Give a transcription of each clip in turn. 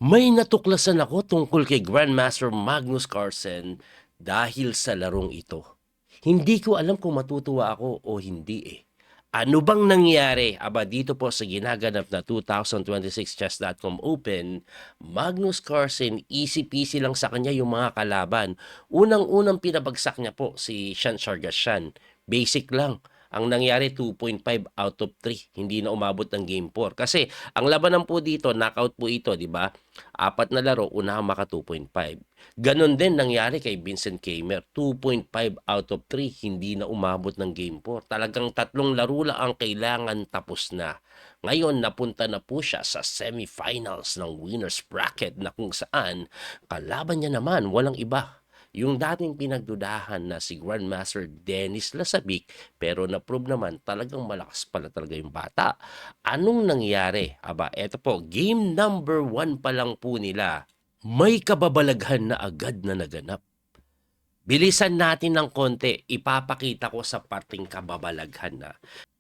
May natuklasan ako tungkol kay Grandmaster Magnus Carlsen dahil sa larong ito. Hindi ko alam kung matutuwa ako o hindi eh. Ano bang nangyari? Aba dito po sa ginaganap na 2026 Chess.com Open, Magnus Carlsen, easy peasy lang sa kanya yung mga kalaban. Unang-unang pinabagsak niya po si Shan Shargashan. Basic lang. Ang nangyari 2.5 out of 3. Hindi na umabot ng game 4. Kasi ang labanan po dito, knockout po ito, di ba? Apat na laro, unahang maka 2.5. Ganon din nangyari kay Vincent Keimer. 2.5 out of 3. Hindi na umabot ng game 4. Talagang tatlong laro lang ang kailangan tapos na. Ngayon, napunta na po siya sa semifinals ng winner's bracket na kung saan kalaban niya naman walang iba. Yung dating pinagdudahan na si Grandmaster Dennis Lasabik, pero na-prove naman talagang malakas pala talaga yung bata. Anong nangyari? Aba, eto po, game number 1 pa lang po nila. May kababalaghan na agad na naganap. Bilisan natin ng konti, ipapakita ko sa parting kababalaghan na.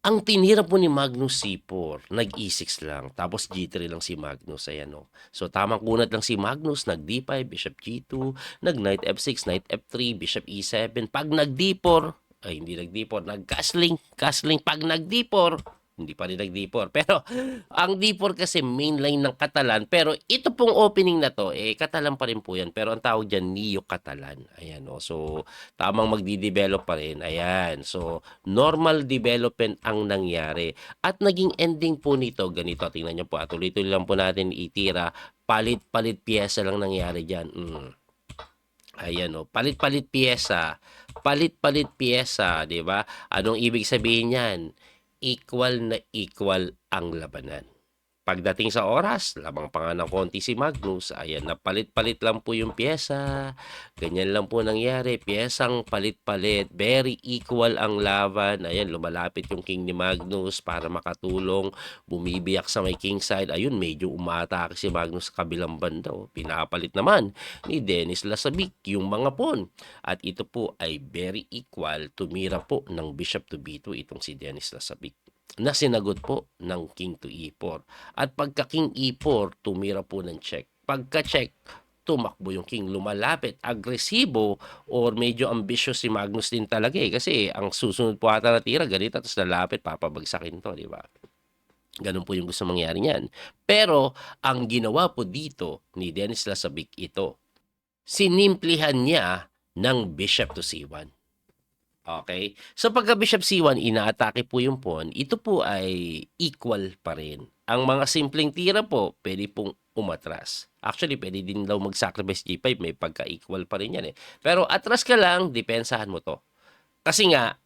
Ang tinira po ni Magnus C4, nag-E6 lang, tapos G3 lang si Magnus, ayan o. So tamang kunat lang si Magnus, nag-D5, Bishop G2, nag-Knight F6, Knight F3, Bishop E7. Pag nag-D4, ay hindi nag-D4, nag-castling, pag nag-D4, hindi pa rin nag-D4. Pero ang D4 kasi mainline ng Catalan. Pero ito pong opening na to, Catalan pa rin po yan. Pero ang tawag dyan, Neo Catalan. Ayan o. So, tamang magdi-develop pa rin. Ayan. So, normal development ang nangyari. At naging ending po nito, ganito. Tingnan nyo po. Tuloy-tuloy lang po natin itira. Palit-palit pyesa lang nangyari dyan. Ayan o. Palit-palit pyesa. Palit-palit pyesa. Diba? Anong ibig sabihin yan? Equal na equal ang labanan. Pagdating sa oras, lamang pa nga ng konti si Magnus, ayan, napalit-palit lang po yung pyesa. Ganyan lang po nangyari, pyesang palit-palit, very equal ang laban. Ayan, lumalapit yung king ni Magnus para makatulong, bumibiyak sa may king side. Ayun, medyo umaatake si Magnus sa kabilang banda. Pinapalit naman ni Dennis Lasabik yung mga pawn. At ito po ay very equal, tumira po ng bishop to b2 itong si Dennis Lasabik na sinagot po ng king to e4. At pagka king e4, tumira po ng check. Pagka check, tumakbo yung king, lumalapit, agresibo, or medyo ambitious si Magnus din talaga kasi ang susunod po ata na tira, ganito, tapos lalapit, papabagsakin to, di ba? Ganun po yung gusto mangyari niyan. Pero, ang ginawa po dito ni Dennis Lasabik ito, sinimplihan niya ng bishop to c1. Okay? So pagka bishop c1, inaatake po yung pawn, ito po ay equal pa rin. Ang mga simpleng tira po, pwede pong umatras. Actually, pwede din daw mag-sacrifice g5, may pagka-equal pa rin yan eh. Pero atras ka lang, depensahan mo to. Kasi nga,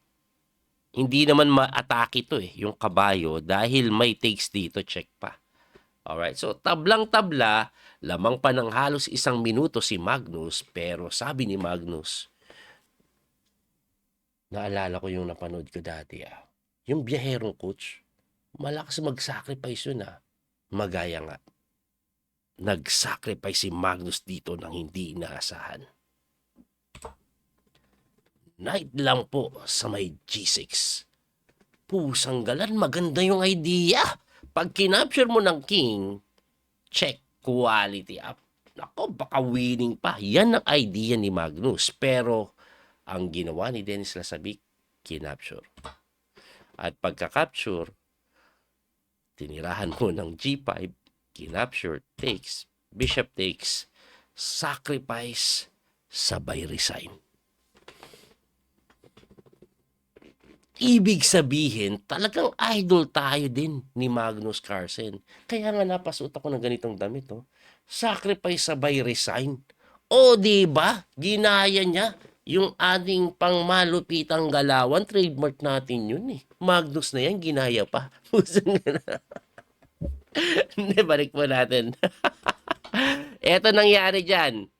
hindi naman ma-atake ito yung kabayo, dahil may takes dito, check pa. Alright, so tablang-tabla, lamang pa ng halos 1 minuto si Magnus, pero sabi ni Magnus, naalala ko yung napanood ko dati yung biyaherong coach, malakas mag-sacrifice yun Magaya nga, nag-sacrifice si Magnus dito ng hindi inaasahan. Knight lang po sa may G6. Pusang galan, maganda yung idea. Pag kinapture mo ng king, check, quality up. Nako, baka winning pa. Yan ang idea ni Magnus. Pero, ang ginawa ni Dennis Lasabik, kinapture. At pagka-capture, tinirahan mo ng G5, kinapture, takes, bishop takes, sacrifice, sabay resign. Ibig sabihin, talagang idol tayo din ni Magnus Carlsen. Kaya nga napasuot ako ng ganitong damit. Sacrifice, sabay resign. O, diba? Ginaya niya yung ating pangmalupitang galawan. Trademark natin yun Magnus na yan, ginaya pa. Hindi, balik po natin. Eto nangyari dyan.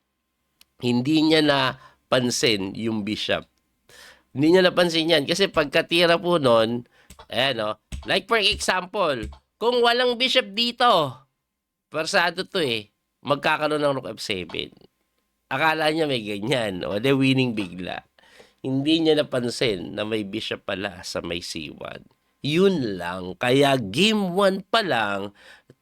Hindi niya napansin yung bishop. Hindi niya napansin yan. Kasi pagkatira po nun, like for example, kung walang bishop dito, persado to magkakaroon ng rook f7. Akala niya may ganyan. O, de winning bigla. Hindi niya napansin na may bishop pala sa may c1. Yun lang. Kaya game 1 pa lang,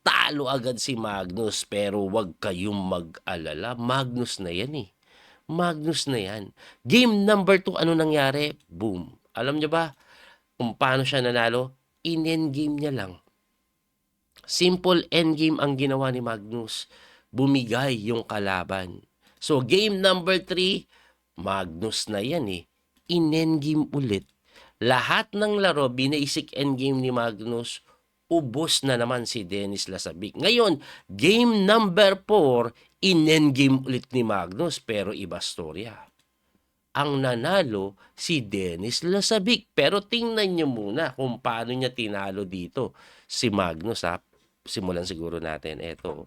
Talo agad si Magnus, pero wag kayong mag-alala. Magnus na yan eh. Magnus na yan. Game number 2, ano nangyari? Boom. Alam nyo ba kung paano siya nanalo? In-endgame niya lang. Simple endgame ang ginawa ni Magnus. Bumigay yung kalaban. So game number 3, Magnus na yan eh. In-endgame ulit. Lahat ng laro, basic endgame ni Magnus, ubos na naman si Dennis Lasabik. Ngayon, game number 4, in-endgame ulit ni Magnus, pero iba storya. Ang nanalo si Dennis Lasabik. Pero tingnan nyo muna kung paano niya tinalo dito si Magnus ha. Simulan siguro natin. Eto.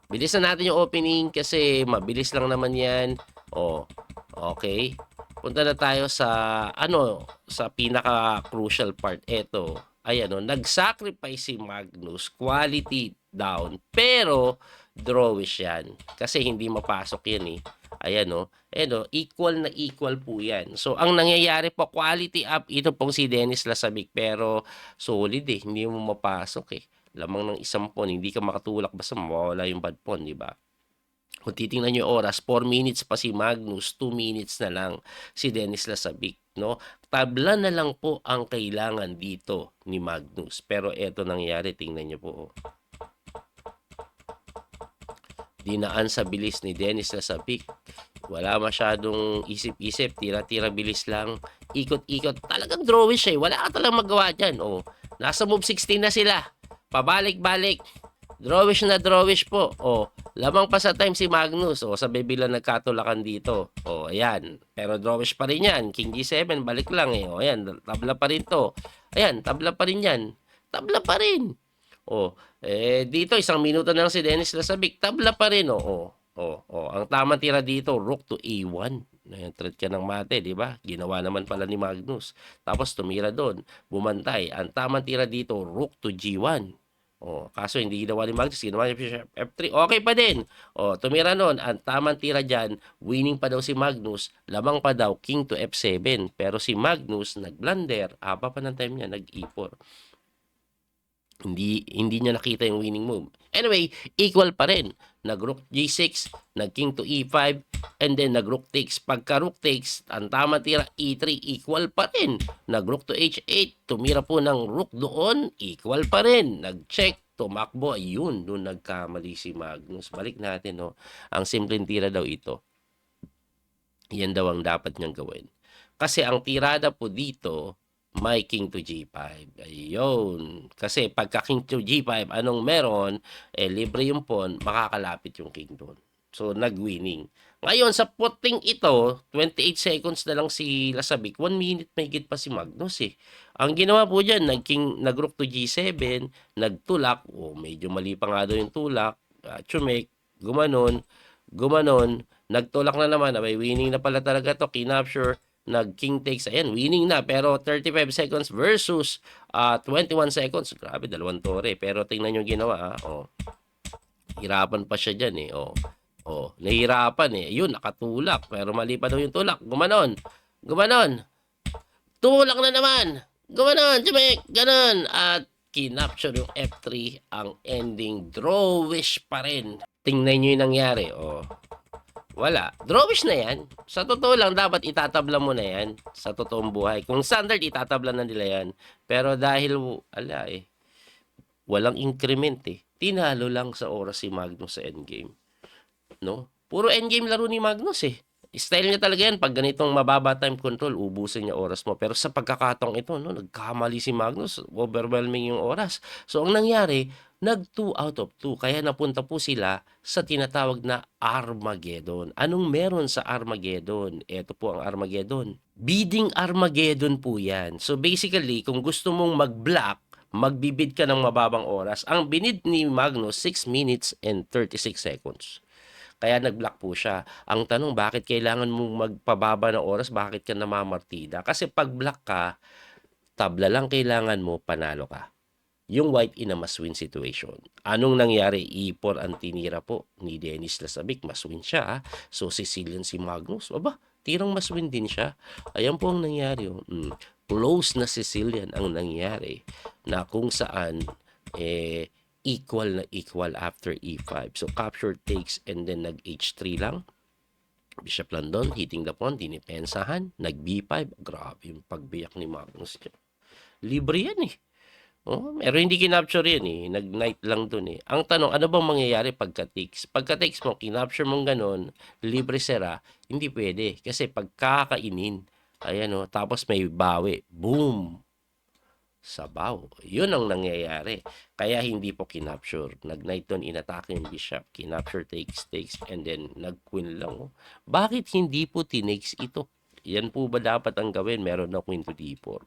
Bilisan natin yung opening kasi mabilis lang naman yan. Okay. Punta na tayo sa sa pinaka-crucial part. Eto. Ayan nag-sacrifice si Magnus. Quality down. Pero drawish yan. Kasi hindi mapasok yan eh. Ayan equal na equal po yan. So, ang nangyayari po, quality up, ito pong si Dennis Lasabik, pero solid eh, hindi mo mapasok eh. Lamang ng isang pawn, hindi ka makatulak, basta mawawala yung bad pawn, di ba? Kung titingnan nyo yung oras, 4 minutes pa si Magnus, 2 minutes na lang si Dennis Lasabik, no? Tabla na lang po ang kailangan dito ni Magnus. Pero eto nangyari, tingnan nyo po. Dinaan sa bilis ni Dennis Lasabik. Wala masyadong isip-isip. Tira-tira bilis lang. Ikot-ikot. Talagang drawish eh. Wala ka talagang magawa dyan. Nasa move 16 na sila. Pabalik-balik. Drawish na drawish po. Lamang pa sa time si Magnus. Sabi bilang nagkatulakan dito. Ayan. Pero drawish pa rin yan. King G7. Balik lang eh. Ayan. Tabla pa rin to. Ayan. Tabla pa rin yan. Tabla pa rin. Dito, 1 minuto na lang si Dennis Lasabik. Tabla pa rin, ang tamang tira dito, rook to A1. Thread ka ng mate, di ba? Ginawa naman pala ni Magnus. Tapos tumira doon, bumantay. Ang tamang tira dito, rook to G1. Kaso hindi ginawa ni Magnus, ginawa niya F3. Okay pa din. Tumira noon, ang tamang tira dyan, winning pa daw si Magnus, lamang pa daw, king to F7. Pero si Magnus, nag-blunder, pa ng time niya, nag-E4. Hindi niya nakita yung winning move. Anyway, equal pa rin. Nag-rook G6, nag-king to E5, and then nag-rook takes. Pagka rook takes, ang tama tira E3, equal pa rin. Nag-rook to H8, tumira po ng rook doon, equal pa rin. Nag-check, tumakbo, ayun, doon nagkamali si Magnus. Balik natin, ang simpleng tira daw ito. Yan daw ang dapat niyang gawin. Kasi ang tirada po dito, may king to G5. Ayun. Kasi pagka king to G5, anong meron? Libre yung pawn, makakalapit yung king doon. So, nag-winning. Ngayon, sa puting ito, 28 seconds na lang si Lasabik. 1 minute may higit pa si Magnus eh. Ang ginawa po dyan, nag-rook to G7, nagtulak. Medyo mali pa nga daw yung tulak. Chumek, gumanon, nagtulak na naman. May winning na pala talaga to, kinapture. Nag-king takes, ayan, winning na. Pero 35 seconds versus 21 seconds. Grabe, 2 tore. Pero tingnan nyo ginawa, hirapan pa siya dyan eh. Nahihirapan eh. Yun, nakatulak. Pero mali pa daw yung tulak. Gumanon. Tulak na naman. Gumanon, Jamek. Ganon. At kinapture yung F3. Ang ending, drawish pa rin. Tingnan nyo yung nangyari. Wala. Drawish na yan. Sa totoo lang, dapat itatabla mo na yan sa totoong buhay. Kung standard, itatabla na nila yan. Pero dahil, walang increment eh. Tinalo lang sa oras si Magnus sa endgame. No? Puro endgame laro ni Magnus eh. Style niya talaga yan. Pag ganitong mababa time control, ubusin niya oras mo. Pero sa pagkakataong ito, nagkamali si Magnus. Overwhelming yung oras. So, ang nangyari, nag 2 out of 2. Kaya napunta po sila sa tinatawag na Armageddon. Anong meron sa Armageddon? Ito po ang Armageddon. Bidding Armageddon po yan. So basically, kung gusto mong mag-block, magbibid ka ng mababang oras. Ang binid ni Magnus, 6 minutes and 36 seconds. Kaya nag-block po siya. Ang tanong, bakit kailangan mong magpababa ng oras? Bakit ka namamartida? Kasi pag block ka, tabla lang kailangan mo, panalo ka. Yung white in a must-win situation. Anong nangyari? E4 ang tinira po ni Dennis Lasabik. Must-win siya. So, Sicilian si Magnus. Tirang must-win din siya. Ayan po ang nangyari. Close na Sicilian ang nangyari. Na kung saan eh, equal na equal after e5. So, capture takes and then nag-h3 lang. Bishop lang doon, hitting the pawn, dinipensahan, nag-b5. Grabe yung pagbiyak ni Magnus. Libre yan eh. Oh, pero hindi kinapture yan eh. Nag-knight lang dun eh. Ang tanong, ano bang mangyayari pagka-takes? Pagka-takes mo, kinapture mong ganun, libre sera, hindi pwede. Kasi pagkakainin, ayan o, tapos may bawi. Boom! Sabaw. Yun ang nangyayari. Kaya hindi po kinapture. Nag-knight doon, inatake yung bishop. Kinapture, takes, and then nag-queen lang. Oh. Bakit hindi po tinakes ito? Yan po ba dapat ang gawin? Meron na queen to d4.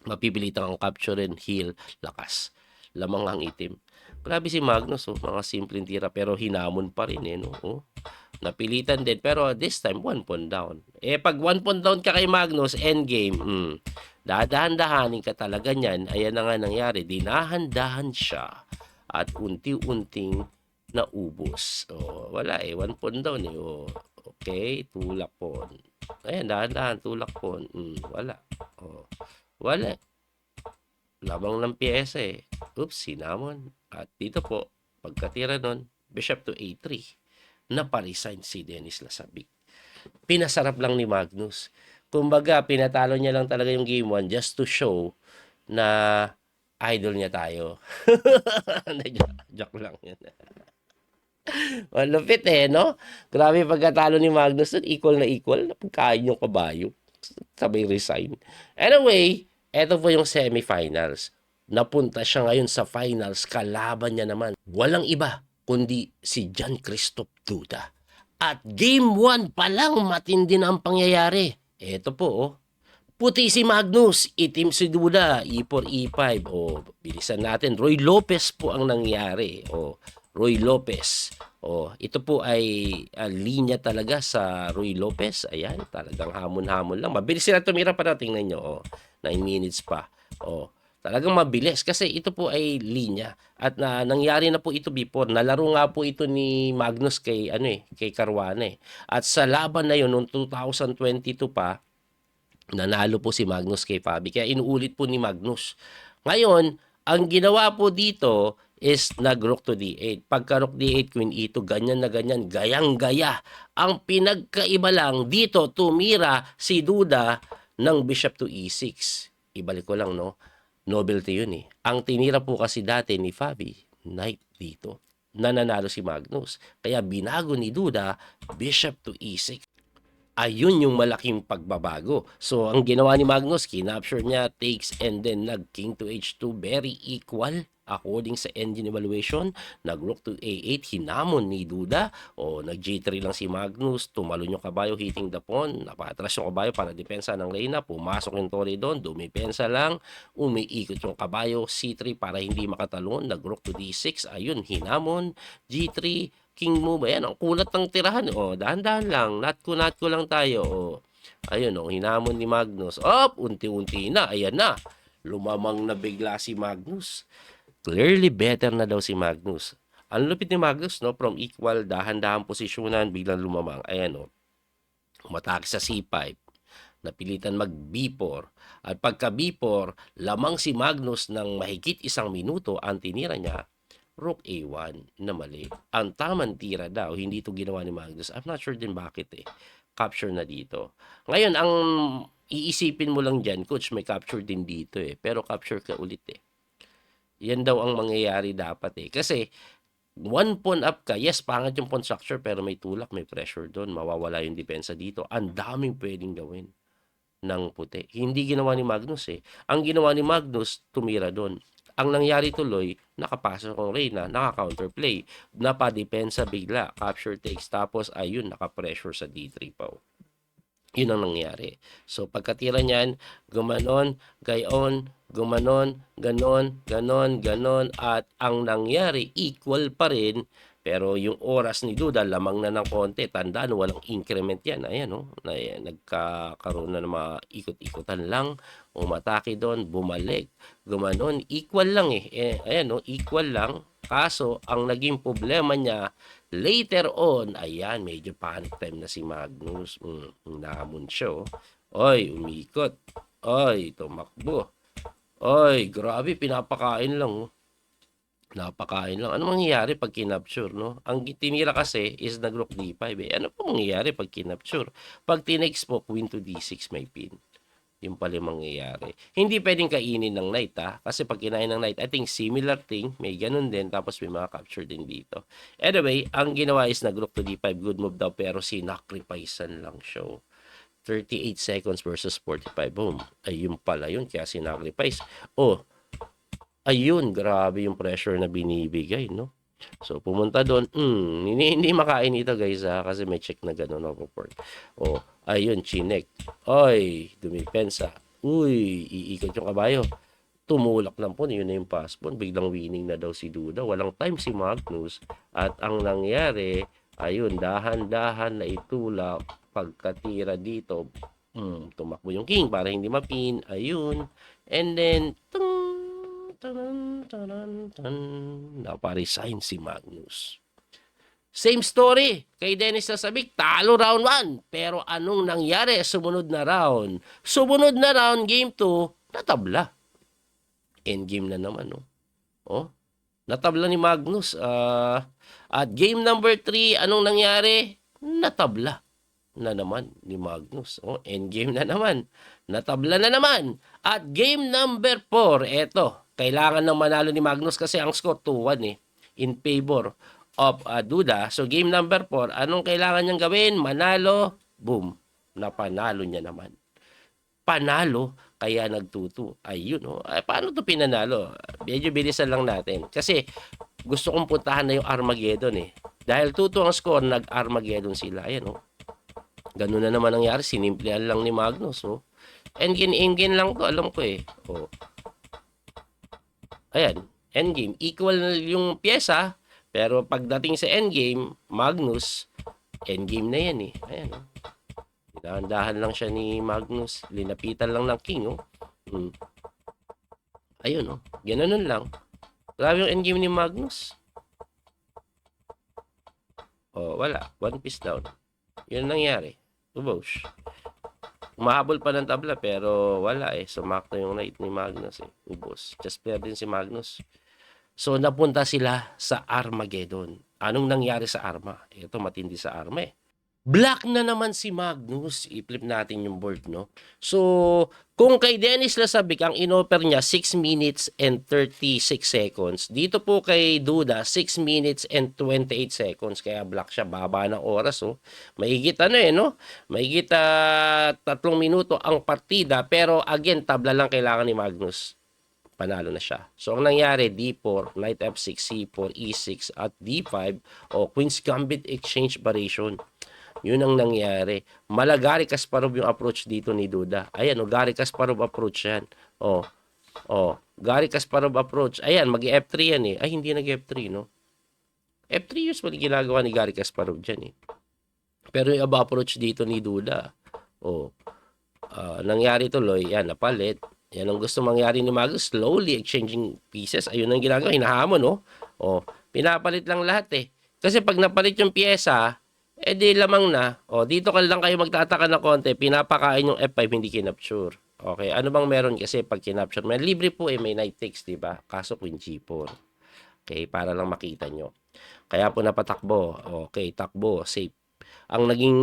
Mapipilitan kang capture and heal, lakas. Lamang ang itim. Grabe si Magnus, oh, mga simpleng tira pero hinamon pa rin eh, no? Oh. Napilitan din pero this time one pawn down. Eh pag one pawn down ka kay Magnus, endgame. Dadahan-dahanin ka talaga niyan. Ayan na nga nangyari. Dinahan-dahan siya at unti-unting naubos. Oh, wala eh, one pawn down eh. Oh. Okay, tulak pawn. Ayan, dahan-dahan, tulak pawn. Wala. Oh. Wala. Labang ng piyesa eh. Oops, sinamon. At dito po, pagkatira nun, bishop to a3. Naparesign si Dennis Lasabik. Pinasarap lang ni Magnus. Kumbaga, pinatalo niya lang talaga yung game 1 just to show na idol niya tayo. Joke lang yan. Malupit eh, no? Grabe pagkatalo ni Magnus. Equal na equal. Napagkain yung kabayo. Sabay resign. Anyway, eto po yung semifinals. Napunta siya ngayon sa finals. Kalaban niya naman. Walang iba kundi si John Christoph Duda. At game 1 pa lang matindi na ang pangyayari. Eto po, oh. Puti si Magnus, itim si Duda, E4, E5. O, bilisan natin. Roy Lopez po ang nangyari. O, Roy Lopez. O, ito po ay linya talaga sa Roy Lopez. Ayan, talagang hamon-hamon lang. Mabilis sila tumira pa na. Tingnan nyo. O, 9 minutes pa. O, talagang mabilis kasi ito po ay linya. At nangyari na po ito before. Nalaro nga po ito ni Magnus kay, kay Caruana. At sa laban na yun, noong 2022 pa, nanalo po si Magnus kay Fabi. Kaya inuulit po ni Magnus. Ngayon, ang ginawa po dito is nag-rook to d8. Pagka rook d8, queen e2, ganyan na ganyan, gayang-gaya. Ang pinagkaiba lang dito, tumira si Duda ng bishop to e6. Ibalik ko lang, no? Novelty yun eh. Ang tinira po kasi dati ni Fabi, knight dito. Nananalo si Magnus. Kaya binago ni Duda, bishop to e6. Ayun yung malaking pagbabago. So, ang ginawa ni Magnus, kinapture niya, takes, and then nag-king to h2, very equal according sa engine evaluation. Nag-rook to a8, hinamon ni Duda, o nag-g3 lang si Magnus, tumalon yung kabayo, hitting the pawn, napatras yung kabayo para depensa ng reyna, pumasok yung torre doon, dumipensa lang, umiikot yung kabayo, c3 para hindi makatalon, nag-rook to d6, ayun, hinamon, g3, king move. Ayan, ang kulat ng tirahan. O, dahan-dahan lang. Not ko lang tayo. O, ayun, o, hinamon ni Magnus. Op, unti-unti na. Ayan na. Lumamang na bigla si Magnus. Clearly better na daw si Magnus. Ang lupit ni Magnus, no? From equal, dahan-dahan posisyonan, biglang lumamang. Ayan, o. Umatake sa C5. Napilitan mag B4. At pagka B4, lamang si Magnus ng mahigit 1 minuto ang tinira niya, rook A1 na mali. Ang tamang tira daw, hindi ito ginawa ni Magnus. I'm not sure din bakit eh. Capture na dito. Ngayon, ang iisipin mo lang dyan, coach, may capture din dito eh. Pero capture ka ulit eh. Yan daw ang mangyayari dapat eh. Kasi, one pawn up ka, yes, pangat yung pawn structure, pero may tulak, may pressure doon. Mawawala yung depensa dito. Ang daming pwedeng gawin ng puti. Hindi ginawa ni Magnus eh. Ang ginawa ni Magnus, tumira doon. Ang nangyari tuloy, nakapasok ang reyna, naka-counterplay, napadepensa bigla, capture takes, tapos ayun, naka-pressure sa D3 pa. Yun ang nangyari. So, pagkatira niyan, gumanon, gayon, gumanon, ganon, ganon, ganon, at ang nangyari, equal pa rin, pero yung oras ni Duda, lamang na ng konti. Tandaan, walang increment yan. Ayan, no? Nagkakaroon na ng mga ikot-ikotan lang. Umatake doon, bumalik. Gumanon, equal lang eh. Ayan, no? Equal lang. Kaso, ang naging problema niya, later on, ayan, medyo panic time na si Magnus. Nahamon siya, oh. Oy, umikot. Oy, tumakbo. Oy, grabe, pinapakain lang, oh. napakain lang. Ano mangyayari pag kinapture, no? Ang tinira kasi is nag-rook D5, eh. Ano pa mangyayari pag kinapture? Pag tinext mo, queen to D6 may pin. Yung pala yung mangyayari. Hindi pwedeng kainin ng knight, ha? Kasi pag kinain ng knight, I think similar thing, may ganun din, tapos may mga capture din dito. Anyway, ang ginawa is nag-rook to D5, good move daw, pero sinacrificean lang siya. 38 seconds versus 45. Boom. Ayun pala yun, kaya sinacrifice. Oh, ayun, grabe yung pressure na binibigay, no? So, pumunta doon, hindi makain ito, guys, ha? Kasi may check na gano'n over port. Oh, ayun, chinek. Oy, dumipensa. Uy, iikot yung kabayo. Tumulak lang po, yun na yung pass pawn. Biglang winning na daw si Duda. Walang time si Magnus. At ang nangyari, ayun, dahan-dahan na itulak. Pagkatira dito, tumakbo yung king para hindi mapin. Ayun. And then, naparesign si Magnus. Same story kay Dennis Sasabik, talo round 1. Pero anong nangyari sumunod na round? Sumunod na round, game 2, natabla. Endgame na naman, no? Oh, natabla ni Magnus. At game number 3, anong nangyari? Natabla na naman ni Magnus. Oh, endgame na naman. Natabla na naman. At game number 4, eto, kailangan ng manalo ni Magnus kasi ang score 2-1 eh, in favor of Duda. So game number 4, anong kailangan niyang gawin? Manalo. Boom. Napanalo niya naman. Panalo, kaya nagtuto. Ayun, oh. Ay, paano to pinanalo? Medyo bilisan lang natin. Kasi gusto kong puntahan na yung Armageddon eh. Dahil 2-2 ang score, nag-Armageddon sila. Ayan, oh. Ganun na naman nangyari. Sinimplihan lang ni Magnus, oh. Endgame lang to, alam ko eh. Oh. Ayan, endgame. Equal yung pyesa, pero pagdating sa endgame, Magnus, endgame na yan eh. Ayan, oh. Dahan-dahan lang siya ni Magnus. Linapitan lang ng king, oh. Ayun, oh. Ganoon lang. Grabe yung endgame ni Magnus. Oh, wala. One piece down. Yun nangyari. Ubosh. Umahabol pa ng tabla pero wala eh. Sumakto yung knight ni Magnus eh. Ubos. Just player din si Magnus. So napunta sila sa Armageddon. Anong nangyari sa Arma? Ito matindi sa Arma eh. Black na naman si Magnus. I-flip natin yung board, no? So, kung kay Dennis Lasabik, ang inoffer niya 6 minutes and 36 seconds. Dito po kay Duda, 6 minutes and 28 seconds. Kaya black siya, baba ng oras, oh. Mahigit ano eh, no? Mahigit 3 minuto ang partida. Pero again, tabla lang kailangan ni Magnus. Panalo na siya. So, ang nangyari, D4, Knight F6, C4, E6, at D5, o Queen's Gambit Exchange Variation. Yun ang nangyari. Mala Garry Kasparov yung approach dito ni Duda. Ayan, o, Garry Kasparov approach yan. O, Garry Kasparov approach. Ayan, mag-F3 yan eh. Ay, hindi nag-F3, no? F3 usually ginagawa ni Garry Kasparov dyan eh. Pero yung approach dito ni Duda, nangyari tuloy, yan, napalit. Yan ang gusto mangyari ni Magnus, slowly exchanging pieces. Ayun ang ginagawa, hinahamon, no? Pinapalit lang lahat eh. Kasi pag napalit yung pyesa, di lamang na. Dito ka lang kayo magtataka ng konti. Pinapakain yung F5, hindi kinapture. Okay, ano bang meron kasi pag kinapture? May libre po eh, may knight takes, diba? Kaso queen g4. Okay, para lang makita nyo. Kaya po napatakbo. Okay, takbo, safe. Ang naging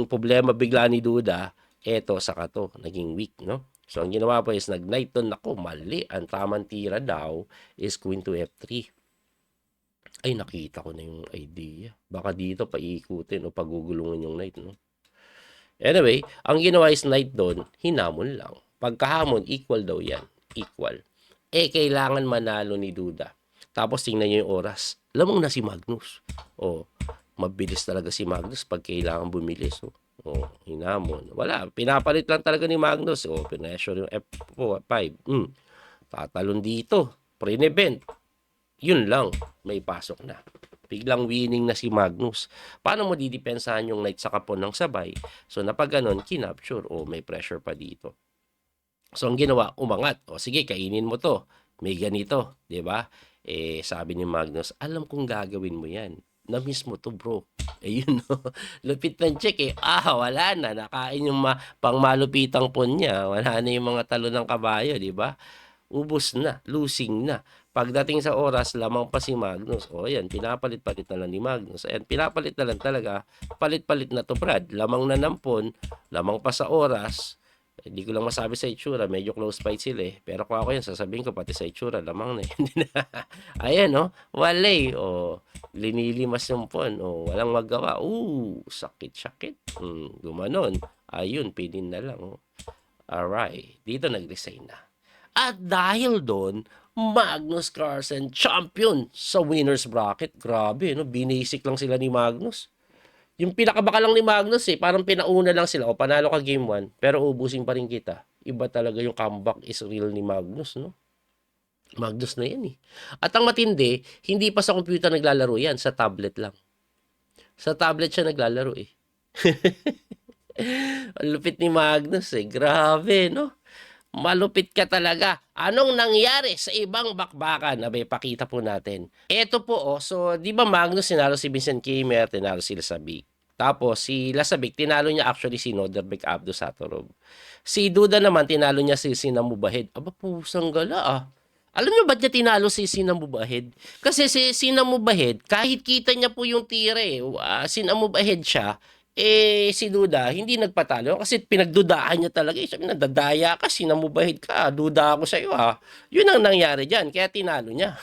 problema bigla ni Duda, eto, saka to, naging weak, no? So, ang ginawa po is nag-knight doon. Ako, mali. Ang tamang tira daw is queen to F3. Ay, nakita ko na yung idea. Baka dito paikutin o pagugulungan yung knight, no? Anyway, ang ginawa is knight doon, hinamon lang. Pagkahamon, equal daw yan. Equal. Kailangan manalo ni Duda. Tapos tingnan nyo yung oras. Lamang na si Magnus. Mabilis talaga si Magnus pag kailangan bumilis. Hinamon. Wala, pinapalit lang talaga ni Magnus. Pinessure yung F5. Tatalon dito. Pre-event. Yun lang, may pasok na. Biglang winning na si Magnus. Paano mo didepensahan yung knight sa kapon ng sabay? So, napag ganon, kinapture. May pressure pa dito. So, ang ginawa, umangat. Sige, kainin mo to. May ganito, di ba? Sabi ni Magnus, alam kong gagawin mo yan. Na-miss mo to, bro. Yun, no? Lupit ng check eh. Wala na. Nakain yung pangmalupitang pon niya. Wala na yung mga talo ng kabayo, di ba? Ubos na, losing na. Pagdating sa oras, lamang pa si Magnus. O ayan, pinapalit-palit na lang ni Magnus. Ayan, pinapalit na lang talaga. Palit-palit na to, Brad. Lamang na nampon, lamang pa sa oras. Hindi ko lang masabi sa itsura, medyo close fight sila eh. Pero kung ako yan, sasabihin ko pati sa itsura, lamang na eh. Ayan, no? Walay. O, linilimas yung pon. O, walang magawa. Sakit-sakit. Gumanon. Ayun, pinin na lang. Oh. Alright. Dito nag-resign na. At dahil doon, Magnus Carlsen champion sa winner's bracket. Grabe, no? Binasic lang sila ni Magnus. Yung pinakabaka lang ni Magnus eh, parang pinauna lang sila. O panalo ka game 1, pero ubusin pa rin kita. Iba talaga yung comeback is real ni Magnus, no? Magnus na yan eh. At ang matindi, hindi pa sa computer naglalaro yan, sa tablet lang. Sa tablet siya naglalaro eh. Ang lupit ni Magnus eh. Grabe, no? Malupit ka talaga. Anong nangyari sa ibang bakbakan? Abay, pakita po natin. Ito po, oh. So, di ba Magnus, tinalo si Vincent Keimer, tinalo si Lasabik. Tapos, si Lasabik, tinalo niya actually si Noderbek Abdusatorov. Si Duda naman, tinalo niya si Sinan Mubahid. Aba, pusang gala ah. Alam niyo ba't niya tinalo si Sinan Mubahid? Kasi si Sinan Mubahid, kahit kita niya po yung tira eh, Sinan Mubahid siya, si Duda, hindi nagpatalo kasi pinagdudahan niya talaga. Sabi na, dadaya ka, sinamubahid ka, duda ako sa iyo ha. Yun ang nangyari dyan, kaya tinalo niya.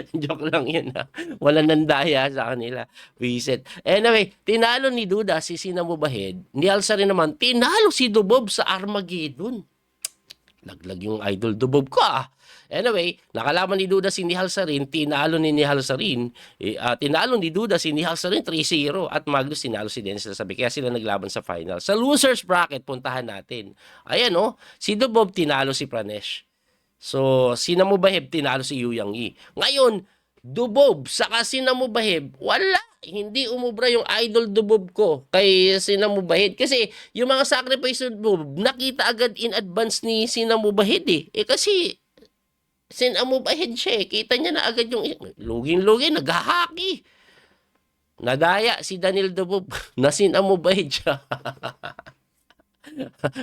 Joke lang yun ha. Wala nang daya sa kanila. Visit. Anyway, tinalo ni Duda si Sinamubahid. Ni Alsa rin naman, tinalo si Dubob sa Armageddon. Laglag yung idol Dubob ko ah. Anyway, nakalaman ni Duda si Nihal Sarin, tinalo ni Nihal Sarin, tinalo ni Duda si Nihal Sarin 3-0 at Magnus tinalo si Dennis Lasabik. Kaya sila naglaban sa final. Sa losers bracket, puntahan natin. Ayan oh, si Dubob tinalo si Pranesh. So, Sinamubahib tinalo si Yu Yang Yi. Ngayon, Dubob saka Sinamubahib, wala. Hindi umubra yung idol Dubob ko kay Sinamubahid. Kasi yung mga sacrifice ng Dubob, nakita agad in advance ni Sinamubahid eh. Kasi Sinamubahid siya eh. Kita niya na agad yung lugin-lugin, naghahaki. Nadaya si Daniel Dubob na Sinamubahid siya.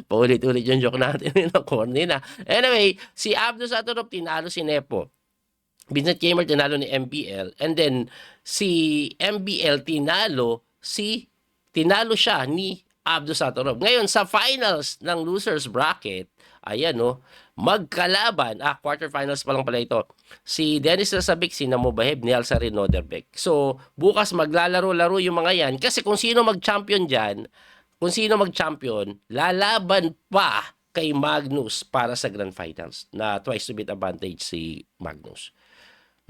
Paulit-ulit yung joke natin. Corny na. Anyway, si Abdusatorov tinalo si Nepo. Vincent Keimer tinalo ni MBL. And then, si MBL tinalo siya ni Abdusatorov. Ngayon, sa finals ng losers bracket, ayan no, magkalaban, quarterfinals pa lang pala ito, si Dennis Lasabik, si Namubahib, ni Alsarin Noderbek. So, bukas maglalaro-laro yung mga yan, kasi kung sino mag-champion dyan, lalaban pa kay Magnus para sa Grand Finals, na twice to beat advantage si Magnus.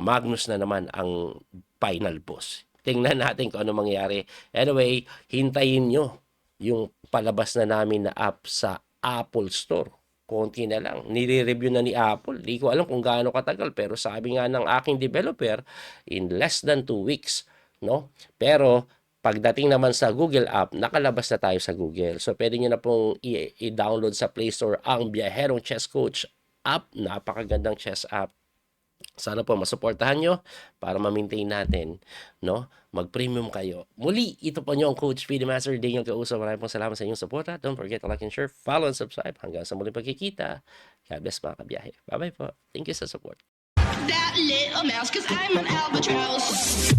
Magnus na naman ang final boss. Tingnan natin kung ano mangyari. Anyway, hintayin nyo yung palabas na namin na app sa Apple Store. Konti na lang. Nire-review na ni Apple. Di ko alam kung gaano katagal, pero sabi nga ng aking developer, in less than 2 weeks. No? Pero pagdating naman sa Google app, nakalabas na tayo sa Google. So, pwede nyo na pong i-download sa Play Store ang Biyaherong Chess Coach app. Napakagandang chess app. Sana po masuportahan nyo para ma-maintain natin, no? Mag-premium kayo. Muli, ito po nyo ang Coach Speedy Master Daniel Causo. Maraming pong salamat sa inyong suporta. Don't forget to like and share, follow and subscribe. Hanggang sa muling pagkikita. God bless mga kabiyahe. Bye-bye po. Thank you sa support. That little mouse, 'cause I'm an albatross.